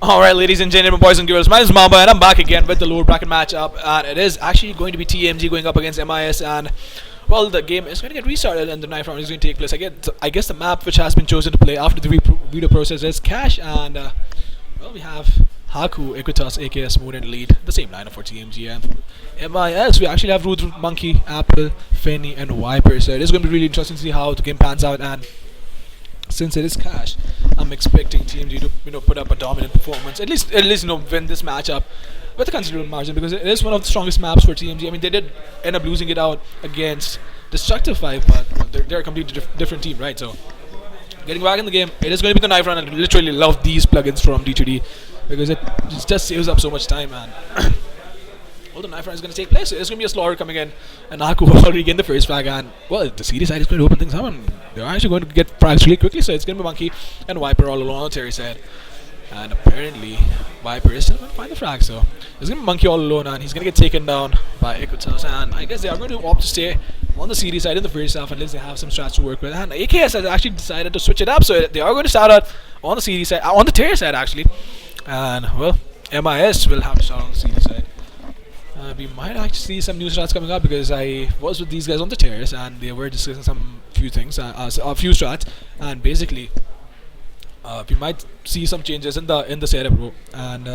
Alright, ladies and gentlemen, boys and girls, my name is Mamba and I'm back again with the lower bracket matchup, and it is actually going to be TMG going up against MIS, and well, the game is going to get restarted and the ninth round is going to take place. I guess the map which has been chosen to play after the video process is Cash, and well, we have Haku, Equitas, AKS, Moon and Lead, the same lineup for TMG, and MIS we actually have Rude, Monkey, Apple, Fanny and Viper, so it is going to be really interesting to see how the game pans out. And since it is Cash, I'm expecting TMG to put up a dominant performance, at least win this matchup with a considerable margin, because it is one of the strongest maps for TMG. I mean, they did end up losing it out against Destructive 5, but well, they're a completely different team, right? So getting back in the game, it is going to be the knife run. I literally love these plugins from D2D because it just saves up so much time, and well, the knife run is going to take place. It's going to be a slaughter coming in, and Haku already gained the first flag, and well, the CD side is going to open things up, and they're actually going to get frags really quickly, so it's going to be Monkey and Viper all alone on the Terry side. And apparently Viper is still going to find the frag, so it's going to be Monkey all alone, and he's going to get taken down by Equitas, and I guess they are going to opt to stay on the CD side in the first half unless they have some strats to work with. And AKS has actually decided to switch it up, so they are going to start out on the CD side, on the Terry side actually, and well, MIS will have to start on the CD side. We might actually see some new strats coming up, because I was with these guys on the terrace and they were discussing some few things, a few strats, and basically we might see some changes in the setup, bro. And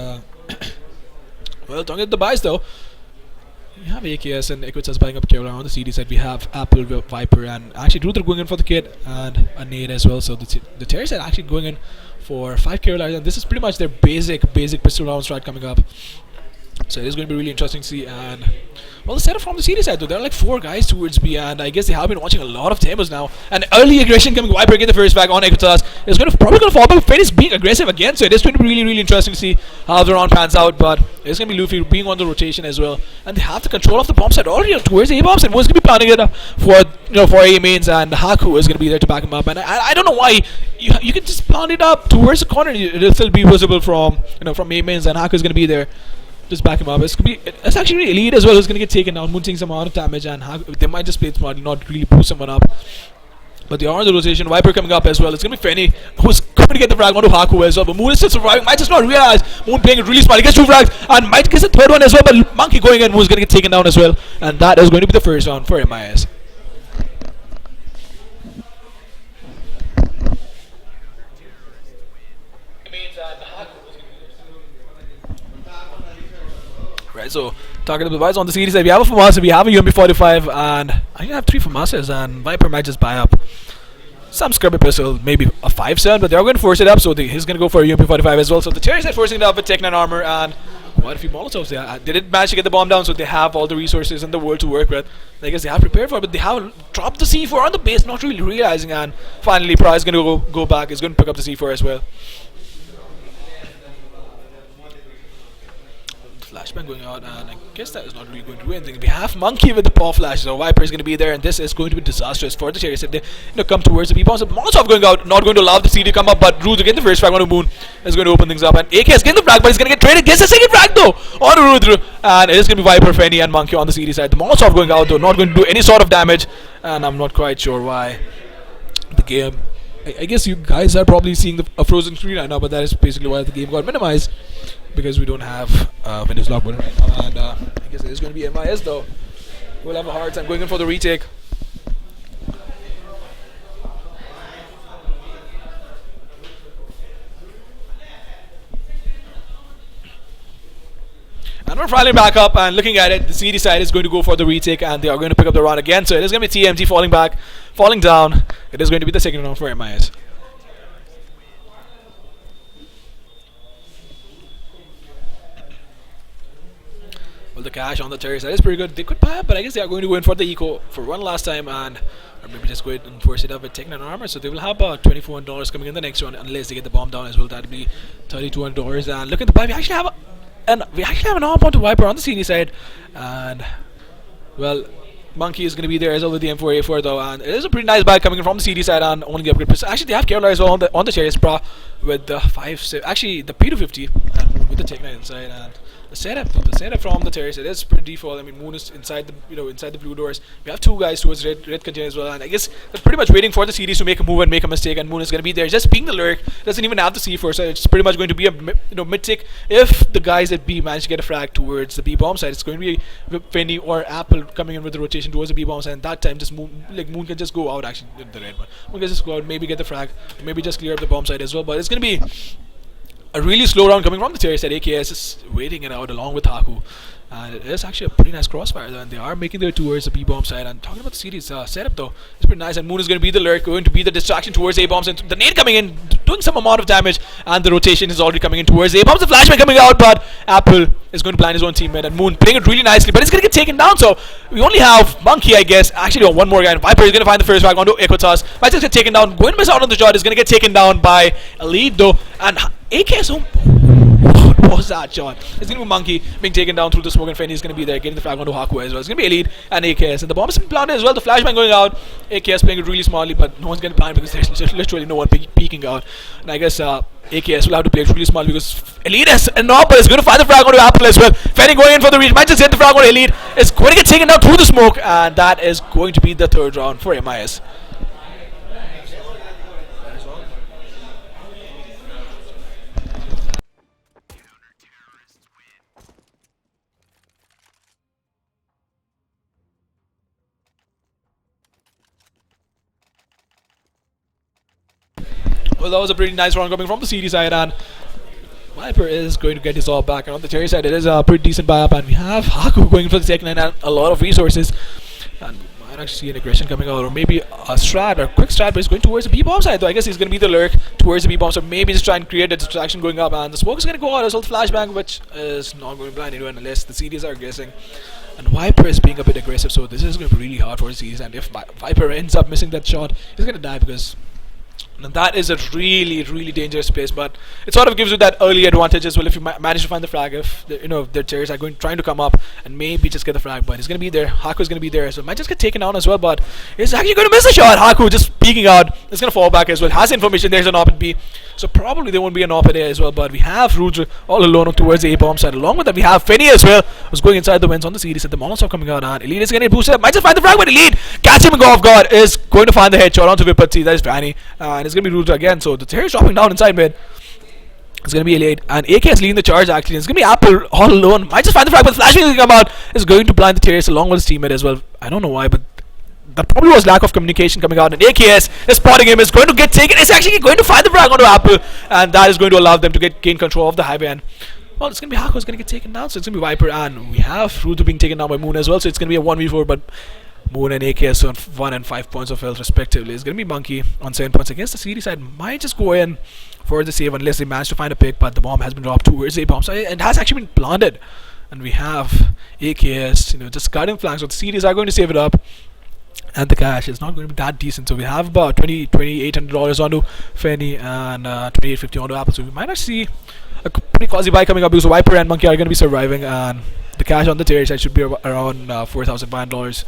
well, talking about the buys though, we have AKS and Equitas buying up Kevlar. On the CD side we have Apple, Viper, and actually Ruther going in for the kit, and a nade as well. So the terrace side actually going in for 5 Kevlar, and this is pretty much their basic pistol round strat coming up. So it is going to be really interesting to see. And well, the setup from the CD side though, there are like 4 guys towards B, and I guess they have been watching a lot of Temos now. And early aggression coming, Viper get the first back on Equitas. It's probably going to fall back. Fed is being aggressive again, so it is going to be really interesting to see how the round pans out. But it's going to be Luffy being on the rotation as well, and they have the control of the bomb side already towards A bombs, and one's going to be planning it up for A mains, and Haku is going to be there to back him up. And I don't know why you can just plant it up towards the corner. It'll still be visible from from A mains, and Haku is going to be there. Just back him up. It's actually really Elite as well who's going to get taken down, Moon taking some amount of damage, and they might just play it smartly, not really boost someone up. But they are on the rotation. Viper coming up as well. It's going to be Fanny who's going to get the frag onto Haku as well. But Moon is still surviving. Might just not realize Moon playing it really smart. He gets 2 frags and might get the third one as well. But Monkey going in, who's going to get taken down as well. And that is going to be the first round for MIS. Right, so talking about the buys on the CD side, we have a Famasa, we have a UMP45, and I have 3 Famasas, and Viper might just buy up some scrubby pistol, maybe a 5-7, but they're going to force it up, so he's going to go for a UMP45 as well. So the Cherry side forcing it up with Tech 9 armor and quite a few Molotovs. They did manage to get the bomb down, so they have all the resources in the world to work with. I guess they have prepared for it, but they have dropped the C4 on the base, not really realizing, and finally Pra is going to go back, he's going to pick up the C4 as well. Flashbang going out, and I guess that is not really going to do anything. We have Monkey with the paw flash, so Viper is going to be there, and this is going to be disastrous for the Cherries if they come towards the B-bombs. Molotov going out, not going to allow the CD to come up, but Rudra getting the first frag on Moon is going to open things up, and AK is getting the frag, but he's going to get traded, gets the second frag though on Rudra, and it is going to be Viper, Fanny and Monkey on the CD side. The Molotov going out though, not going to do any sort of damage, and I'm not quite sure why. The game, I guess you guys are probably seeing a frozen screen right now, but that is basically why the game got minimized, because we don't have Windows lock button right now. And I guess it is going to be MIS though. We'll have a hard time going in for the retake. And we're finally back up, and looking at it, the CD side is going to go for the retake, and they are going to pick up the round again. So it is going to be TMG falling down. It is going to be the second round for MIS. Well, the cash on the Terry side is pretty good. They could buy up, but I guess they are going to go in for the eco for one last time, and or maybe just go ahead and force it up with taking an armor. So they will have about $24 coming in the next round, unless they get the bomb down as well. That'll be $3,200. And look at the buy. We actually have an arm onto Viper on the CD side, and well, Monkey is going to be there as well with the M4A4 though, and it is a pretty nice buy coming in from the CD side on only the upgrade pistol. Actually, they have Kevlar as well on the Chariot Pro with the 5. Actually, the P250 and with the Tech 9 inside, and The setup from the terrace, it is pretty default. I mean, Moon is inside the inside the blue doors. We have two guys towards red container as well, and I guess they're pretty much waiting for the series to make a move and make a mistake. And Moon is going to be there, just being the lurk. Doesn't even have the C4, so it's pretty much going to be a mid tick. If the guys at B manage to get a frag towards the B bomb side, it's going to be Fendi or Apple coming in with the rotation towards the B bomb side. And that time, just Moon can just go out. Actually, the red one. Moon can just go out, maybe get the frag, maybe just clear up the bomb side as well. But it's going to be a really slow round coming from the terrace side. AKS is waiting it out along with Haku. And it is actually a pretty nice crossfire though, and they are making their way towards the B bomb side. And talking about the series setup though, it's pretty nice. And Moon is going to be the lurk, going to be the distraction towards A bombs, and the nade coming in, doing some amount of damage, and the rotation is already coming in towards A bombs. The flashbang coming out, but Apple is going to blind his own teammate, and Moon playing it really nicely, but it's going to get taken down. So we only have Monkey, I guess. Actually, one more guy. Viper is going to find the first frag onto Equitas. Might just get taken down. Going to miss out on the shot. Is going to get taken down by Elite though, and AKS home. What was that shot? It's going to be Monkey being taken down through the smoke, and Fendi is going to be there getting the frag onto Haku as well. It's going to be Elite and AKS, and the bomb is planted as well. The flashbang going out. AKS playing it really smartly, but no one's getting blind because there's just literally no one peeking out. And I guess AKS will have to play it really smart because Elite is an op, but is going to find the frag onto Apple as well. Fendi going in for the reach. Might just get the frag onto Elite. Is going to get taken down through the smoke, and that is going to be the third round for MIS. Well, that was a pretty nice round coming from the CD side, and Viper is going to get his all back. And on the Terry side, it is a pretty decent buy up, and we have Haku going for the second line and a lot of resources. And we might actually see an aggression coming out, or maybe a strat or a quick strat, but he's going towards the B bomb side. Though I guess he's going to be the lurk towards the B bomb, so maybe just try and create a distraction going up. And the smoke is going to go out as well, the flashbang, which is not going to blind anyone unless the CDs are guessing. And Viper is being a bit aggressive, so this is going to be really hard for the CDs. And if Viper ends up missing that shot, he's going to die because. And that is a really, really dangerous place, but it sort of gives you that early advantage as well if you manage to find the frag. If their terrorists are trying to come up and maybe just get the frag, but he's going to be there. Haku is going to be there, so might just get taken down as well. But he's actually going to miss a shot. Haku just peeking out. It's going to fall back as well. Has information. There's an op at B, so probably there won't be an op at A as well. But we have Rudra all alone towards the A bomb side. Along with that, we have Fendi as well, who's going inside the vents on the series. At the Molotov coming out, and Elite is going to get boosted up. Might just find the frag, but Elite catch him and go off guard. Is going to find the headshot onto Vipatsi. That is Fanny, and it's going to be Rudra again. So the terror is dropping down inside mid. It's going to be Elite, and AK is leading the charge actually. It's going to be Apple all alone. Might just find the frag, but the flashbang is going to come out. Is going to blind the terrorist along with his teammate as well. I don't know why, but that probably was lack of communication coming out. And AKS is spotting him. Is going to get taken. It's actually going to find the frag onto Apple, and that is going to allow them to gain control of the highway. And well, it's going to be Haku is going to get taken down. So it's going to be Viper, and we have Rudra being taken down by Moon as well. So it's going to be a 1v4, but Moon and AKS on 1 and 5 points of health respectively. It's going to be Monkey on 7 points against the CD side. Might just go in for the save unless they manage to find a pick, but the bomb has been dropped towards A bomb, so it has actually been planted. And we have AKS, just guarding flanks. So the CDs are going to save it up, and the cash is not going to be that decent. So we have about $2,800 onto Fendi and $2,850 onto Apple. So we might actually see a pretty quasi buy coming up because Viper and Monkey are going to be surviving, and the cash on the terrace side should be around $4,500.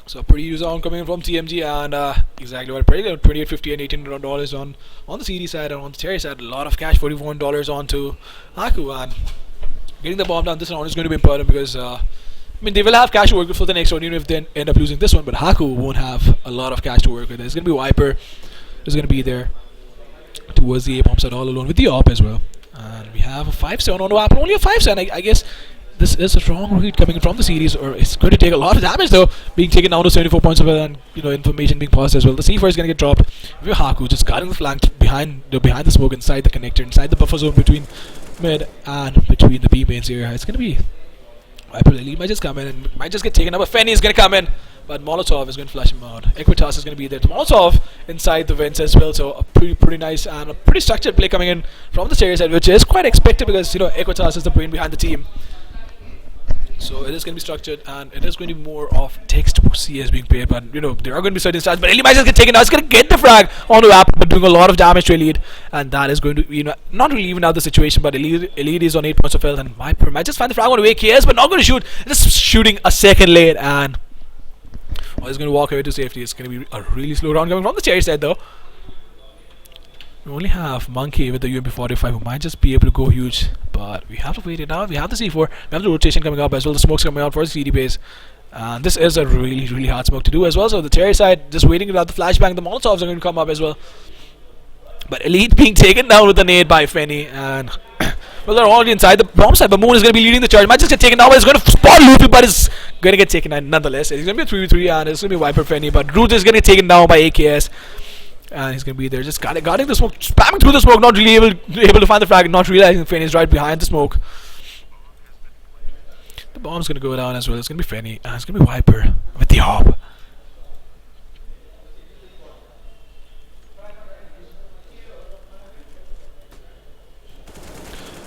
So pretty user on coming in from TMG, and exactly what pretty $2,850 and $1,800 on the CD side, and on the Terry side a lot of cash, $41 onto Haku. And getting the bomb down this round is going to be important because they will have cash to work with for the next round even if they end up losing this one, but Haku won't have a lot of cash to work with. There's going to be Viper who's going to be there towards the A bomb side all alone with the op as well. And we have a 5-7 onto Apple, only a 5-7. I guess this is a strong read coming in from the series, or it's going to take a lot of damage though, being taken down to 74 points of it, and information being passed as well. The C4 is going to get dropped. We have Haku just guarding the flank behind the smoke, inside the connector, inside the buffer zone between mid and between the B mains here. It's going to be Viper. Elite might just come in and might just get taken up, but Fendi is going to come in, but Molotov is going to flash him out. Equitas is going to be there. The Molotov inside the vents as well, so a pretty nice and a pretty structured play coming in from the Stereo side, which is quite expected because Equitas is the brain behind the team. So it is going to be structured, and it is going to be more of textbook CS being played, but there are going to be certain stats. But Ellie might just get taken out. It's going to get the frag onto Apple, but doing a lot of damage to Elite, and that is going to, not really even out the situation. But Elite is on 8 points of health, and Viper might just find the frag on AKS, but not going to shoot. Just shooting a second late, and he's going to walk away to safety. It's going to be a really slow round coming from the cherry side, though. We only have Monkey with the UMP45 who might just be able to go huge, but we have to wait it out. We have the C4, we have the rotation coming up as well, the smoke's coming out for the CD base. And this is a really, really hard smoke to do as well. So the cherry side just waiting without the flashbang. The Molotovs are going to come up as well. But Elite being taken down with a nade by Fenny, and well, they're already inside the bomb side. But Moon is going to be leading the charge. Might just get taken down, but it's going to spot Loopy, but it's going to get taken down nonetheless. It's going to be a 3v3, and it's going to be Viper Fenny. But Root is going to get taken down by AKS. And he's going to be there, just guarding the smoke, spamming through the smoke, not really able to find the frag, not realizing Fenny is right behind the smoke. The bomb's going to go down as well. It's going to be Fenny, and it's going to be Viper with the AWP.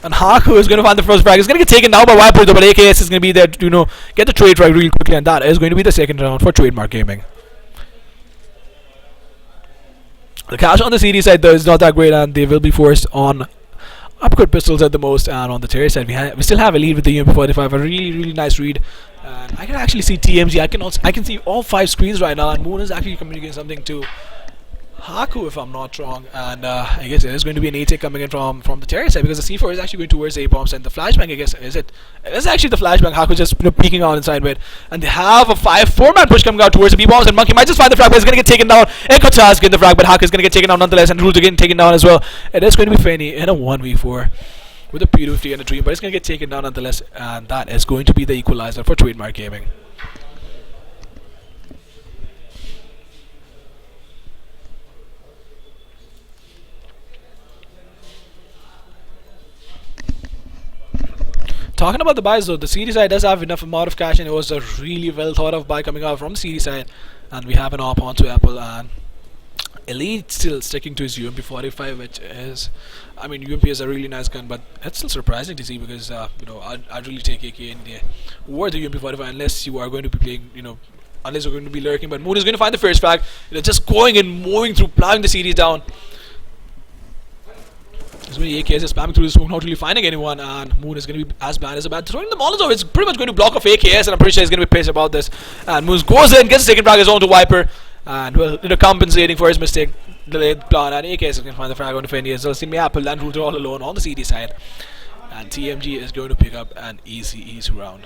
And Haku is going to find the first frag. He's going to get taken down by Viper, though, but AKS is going to be there to, get the trade right really quickly, and that is going to be the second round for Trademark Gaming. The cash on the CD side though is not that great, and they will be forced on upgrade pistols at the most. And on the Terry side, we still have a lead with the UMP45, a really nice read. And I can actually see TMG. I can see all 5 screens right now, and Moon is actually communicating something to Haku, if I'm not wrong. And I guess it is going to be an A-Tech coming in from the Terry side, because the C4 is actually going towards the A-bombs, and the flashbang, I guess, is it? It is actually the flashbang. Haku just peeking out inside with, and they have a 4-man push coming out towards the B-bombs, and Monkey might just find the frag, but he's going to get taken down. Ekotas getting the frag, but Haku is going to get taken down nonetheless, and Rules are getting taken down as well. It is going to be Fenny in a 1v4 with a P250 and a Dream, but it's going to get taken down nonetheless, and that is going to be the equalizer for Trademark Gaming. Talking about the buys though, the CD side does have enough amount of cash, and it was a really well thought of buy coming out from the CD side. And we have an op onto Apple, and Elite still sticking to his UMP45, which is, I mean, UMP is a really nice gun, but it's still surprising to see, because I'd really take AK in the or the UMP45 unless you are going to be playing, unless you're going to be lurking. But Moon is going to find the first frag, just going and moving through, plowing the CDs down. There's many AKs just spamming through the smoke, not really finding anyone, and Moon is going to be as bad as a bad. Throwing the Molotov, it's pretty much going to block off AKS, and I'm pretty sure he's going to be pissed about this. And Moon goes in, gets the second frag his own to Viper, and well, compensating for his mistake, delayed plan, and AKS is going to find the frag on the Fendi as well. See me Apple and Root are all alone on the CD side, and TMG is going to pick up an easy round.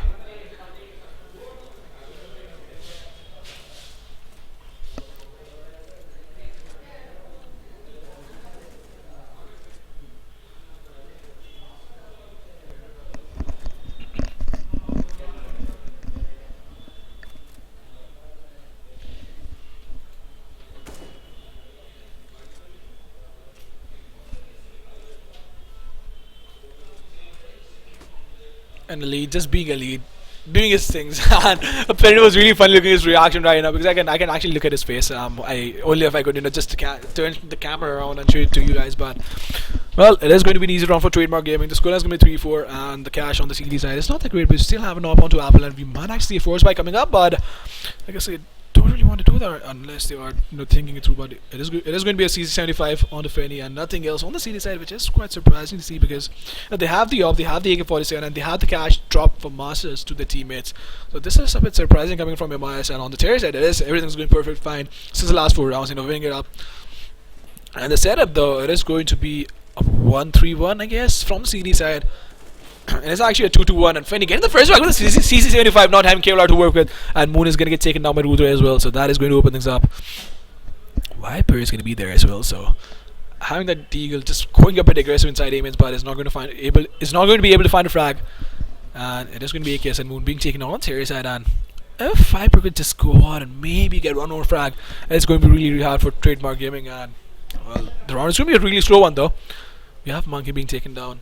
And the lead, just being a lead, doing his things, and apparently it was really fun looking at his reaction right now, because I can actually look at his face. I only if I could just turn the camera around and show it to you guys. But well, it is going to be an easy round for Trademark Gaming. The score is going to be 3-4, and the cash on the CD side is not that great, but we still have an op onto Apple, and we might actually see a force buy coming up. But like I said, don't really want to do that unless they are thinking it through. But it is going to be a CC75 on the Fenny and nothing else on the CD side, which is quite surprising to see, because they have the op, they have the AK-47, and they have the cash drop for masters to their teammates. So this is a bit surprising coming from MIS. And on the Terry side, everything's going perfect fine since the last 4 rounds, winning it up. And the setup though, it is going to be a 1-3-1, I guess, from the CD side. And it's actually a 2-2-1, and Fenny getting the first round with a CC75, not having Kevlar to work with, and Moon is going to get taken down by Rudra as well, so that is going to open things up. Viper is going to be there as well, so having that Deagle just going a bit aggressive inside Amen's, but is not going to be able to find a frag, and it is going to be AKS and Moon being taken on Terry side. And if Viper could just go on and maybe get one more frag, it's going to be really hard for Trademark Gaming. And well, the round is going to be a really slow one though. We have Monkey being taken down.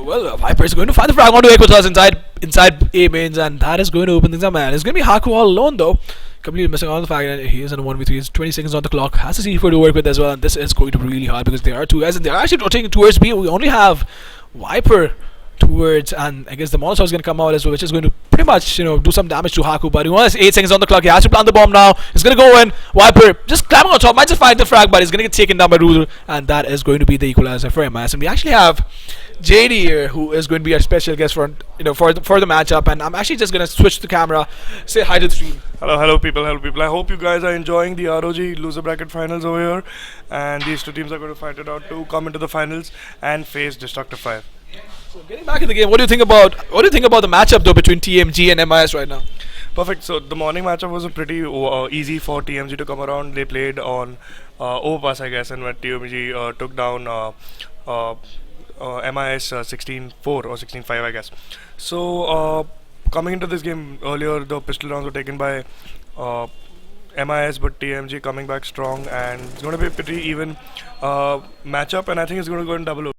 Well, Viper is going to find the frag onto Equitas inside A mains, and that is going to open things up, man. It's going to be Haku all alone though. Completely missing all the fact that he is in a 1v3. He's 20 seconds on the clock. Has a C4 to work with as well, and this is going to be really hard because there are two guys and they're actually rotating towards B. We only have Viper towards, and I guess the monster is going to come out as well, which is going to pretty much, do some damage to Haku. But he only has 8 seconds on the clock. He has to plant the bomb now. He's going to go in. Viper just climbing on top, might just find the frag, but he's going to get taken down by Ruler, and that is going to be the equalizer for MIS. And we actually have JD here, who is going to be our special guest for for the matchup. And I'm actually just going to switch the camera, say hi to the stream. Hello people. I hope you guys are enjoying the ROG loser bracket finals over here, and these two teams are going to fight it out to come into the finals and face Destructive 5. So getting back in the game, what do you think about the matchup though between TMG and MIS right now? Perfect. So the morning matchup was a pretty easy for TMG to come around. They played on overpass, I guess, and when TMG took down MIS 16-4 or 16-5, I guess. So coming into this game earlier, the pistol rounds were taken by MIS, but TMG coming back strong, and it's going to be a pretty even matchup, and I think it's going to go in double.